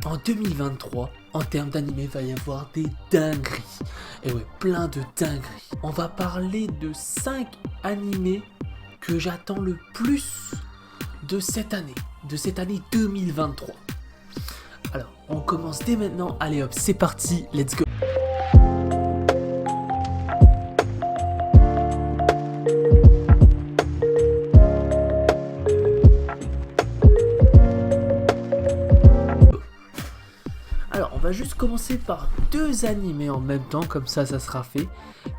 En 2023, en termes d'animé, il va y avoir des dingueries. Et ouais, plein de dingueries. On va parler de 5 animés que j'attends le plus de cette année 2023. Alors, on commence dès maintenant. Allez hop, c'est parti, let's go. Alors, on va juste commencer par 2 animés en même temps, comme ça sera fait,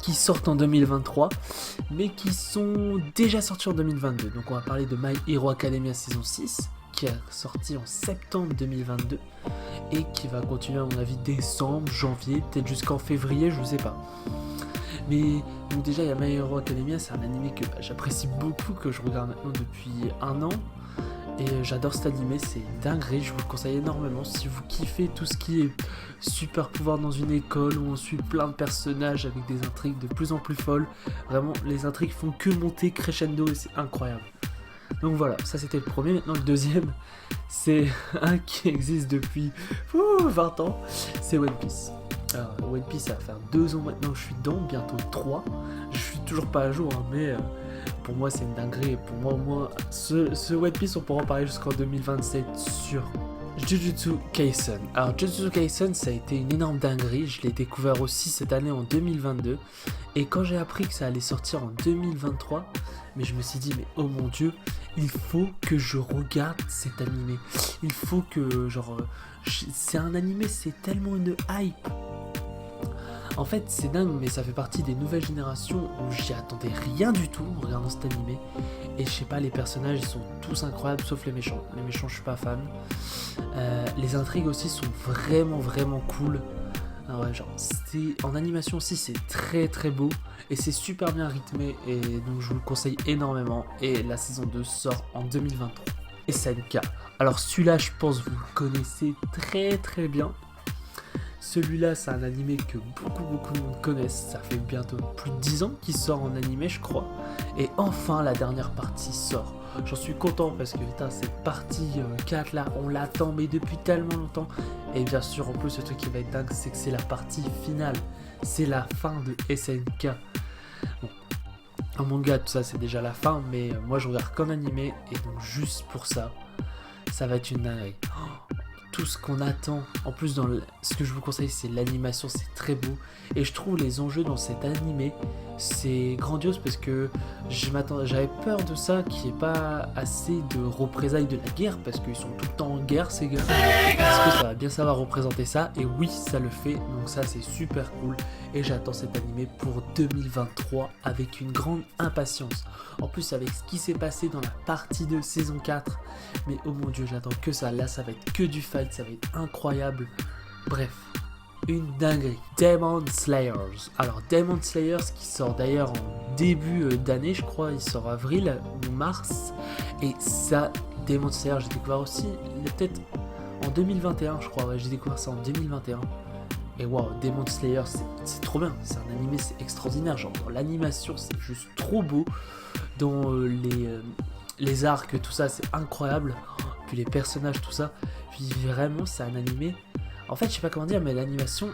qui sortent en 2023, mais qui sont déjà sortis en 2022. Donc on va parler de My Hero Academia saison 6, qui a sorti en septembre 2022, et qui va continuer à mon avis décembre, janvier, peut-être jusqu'en février, je sais pas. Mais donc déjà il y a My Hero Academia, c'est un animé que j'apprécie beaucoup, que je regarde maintenant depuis 1 an. Et j'adore cet animé, c'est une dinguerie, je vous le conseille énormément. Si vous kiffez tout ce qui est super pouvoir dans une école où on suit plein de personnages avec des intrigues de plus en plus folles, vraiment les intrigues font que monter crescendo et c'est incroyable. Donc voilà, ça c'était le premier. Maintenant le deuxième, c'est un qui existe depuis 20 ans, c'est One Piece. Alors One Piece, ça va faire 2 ans maintenant que je suis dedans, bientôt 3. Je suis toujours pas à jour, hein, mais pour moi c'est une dinguerie. Et pour moi au moins, ce One Piece on pourra en parler jusqu'en 2027 sûr. Jujutsu Kaisen. Alors Jujutsu Kaisen, ça a été une énorme dinguerie. Je l'ai découvert aussi cette année en 2022. Et quand j'ai appris que ça allait sortir en 2023, mais je me suis dit, mais oh mon dieu, il faut que je regarde cet animé. Il faut que, c'est un animé, c'est tellement une hype. En fait, c'est dingue, mais ça fait partie des nouvelles générations où j'y attendais rien du tout en regardant cet animé. Et je sais pas, les personnages, ils sont tous incroyables, sauf les méchants. Les méchants, je suis pas fan. Les intrigues aussi sont vraiment, vraiment cool. Ah ouais, en animation aussi, c'est très, très beau. Et c'est super bien rythmé. Et donc, je vous le conseille énormément. Et la saison 2 sort en 2023. SNK. Alors, celui-là, je pense que vous le connaissez très, très bien. Celui-là, c'est un animé que beaucoup de monde connaissent. Ça fait bientôt plus de 10 ans qu'il sort en animé, je crois. Et enfin, la dernière partie sort. J'en suis content parce que putain, cette partie 4 là, on l'attend mais depuis tellement longtemps. Et bien sûr, en plus, le truc qui va être dingue, c'est que c'est la partie finale. C'est la fin de SNK. Bon, en manga, tout ça, c'est déjà la fin, mais moi, je regarde qu'en animé. Et donc, juste pour ça, ça va être une dinguerie. Tout ce qu'on attend. En plus, ce que je vous conseille, c'est l'animation, c'est très beau. Et je trouve les enjeux dans cet animé, c'est grandiose parce que j'avais peur de ça, qu'il n'y ait pas assez de représailles de la guerre, parce qu'ils sont tout le temps en guerre, ces gars. Est-ce que ça va bien savoir représenter ça? Et oui, ça le fait, donc ça c'est super cool. Et j'attends cet animé pour 2023 avec une grande impatience. En plus, avec ce qui s'est passé dans la partie de saison 4, mais oh mon dieu, j'attends que ça. Là, ça va être que du fight, ça va être incroyable. Bref, une dinguerie. Demon Slayers. Alors, Demon Slayers qui sort d'ailleurs en début d'année, je crois, il sort avril ou mars. Et ça, Demon Slayers, j'ai découvert aussi, peut-être en 2021, je crois. Ouais, j'ai découvert ça en 2021. Et waouh, Demon Slayer, c'est trop bien. C'est un animé, c'est extraordinaire. Genre, dans l'animation, c'est juste trop beau. Dans les arcs, tout ça, c'est incroyable. Puis les personnages, tout ça. Puis vraiment, c'est un animé. En fait, je sais pas comment dire, mais l'animation,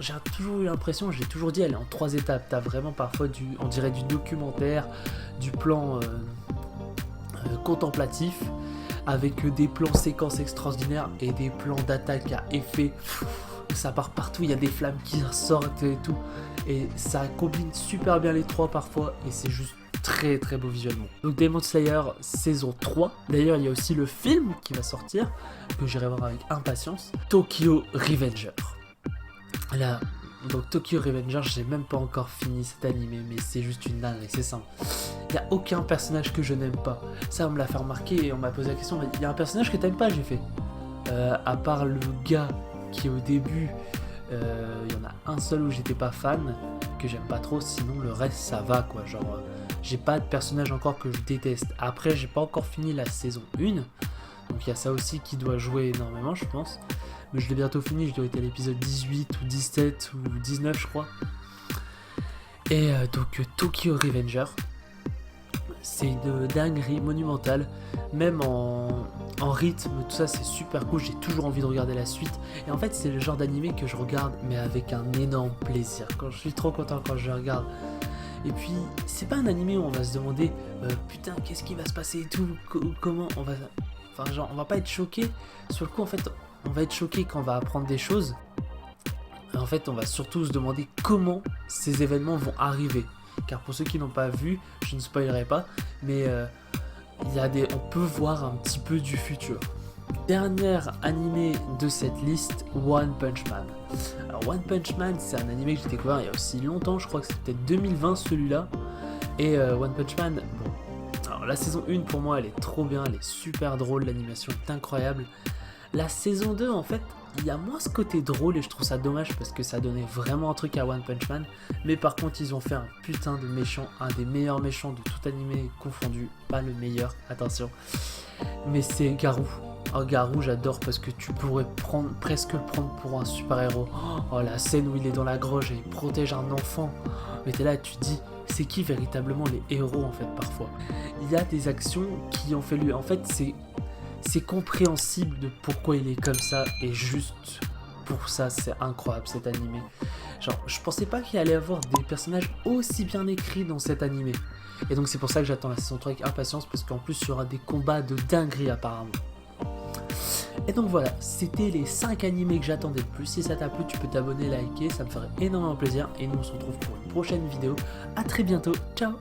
j'ai toujours eu l'impression, j'ai toujours dit, elle est en 3 étapes. T'as vraiment parfois on dirait du documentaire, du plan contemplatif, avec des plans séquences extraordinaires et des plans d'attaque à effet. Ça part partout, il y a des flammes qui ressortent et tout. Et ça combine super bien les 3 parfois. Et c'est juste très très beau visuellement. Donc Demon Slayer saison 3. D'ailleurs, il y a aussi le film qui va sortir, que j'irai voir avec impatience. Tokyo Revenger. Là, donc Tokyo Revenger, j'ai même pas encore fini cet animé, mais c'est juste une dinguerie, c'est simple. Il n'y a aucun personnage que je n'aime pas. Ça, on me l'a fait remarquer et on m'a posé la question, il y a un personnage que t'aimes pas, j'ai fait. À part le gars qui au début, il y en a un seul où j'étais pas fan, que j'aime pas trop, sinon le reste ça va quoi, genre j'ai pas de personnage encore que je déteste. Après j'ai pas encore fini la saison 1, donc il y a ça aussi qui doit jouer énormément je pense, mais je l'ai bientôt fini, je dois être à l'épisode 18 ou 17 ou 19 je crois. Et donc Tokyo Revenger, c'est une dinguerie monumentale, même en rythme, tout ça c'est super cool, j'ai toujours envie de regarder la suite. Et en fait c'est le genre d'animé que je regarde mais avec un énorme plaisir, quand je suis trop content quand je le regarde. Et puis c'est pas un animé où on va se demander putain qu'est-ce qui va se passer et tout, comment on va... Enfin genre on va pas être choqué, sur le coup en fait on va être choqué quand on va apprendre des choses. En fait on va surtout se demander comment ces événements vont arriver. Car pour ceux qui n'ont pas vu, je ne spoilerai pas, mais on peut voir un petit peu du futur. Dernier animé de cette liste, One Punch Man. Alors One Punch Man, c'est un animé que j'ai découvert il y a aussi longtemps, je crois que c'était 2020 celui-là. Et One Punch Man, bon, alors la saison 1 pour moi elle est trop bien, elle est super drôle, l'animation est incroyable. La saison 2 en fait, il y a moins ce côté drôle et je trouve ça dommage parce que ça donnait vraiment un truc à One Punch Man. Mais par contre ils ont fait un putain de méchant, un des meilleurs méchants de tout animé confondu. Pas le meilleur, attention. Mais c'est Garou. Oh Garou j'adore parce que tu pourrais presque le prendre pour un super héros. Oh la scène où il est dans la grotte et il protège un enfant. Mais t'es là tu te dis c'est qui véritablement les héros en fait parfois. Il y a des actions qui ont fait lui. En fait c'est compréhensible de pourquoi il est comme ça et juste pour ça c'est incroyable cet animé. Genre je pensais pas qu'il allait y avoir des personnages aussi bien écrits dans cet animé. Et donc c'est pour ça que j'attends la saison 3 avec impatience parce qu'en plus il y aura des combats de dinguerie apparemment. Et donc voilà, c'était les 5 animés que j'attendais le plus. Si ça t'a plu tu peux t'abonner, liker, ça me ferait énormément plaisir. Et nous on se retrouve pour une prochaine vidéo. A très bientôt, ciao.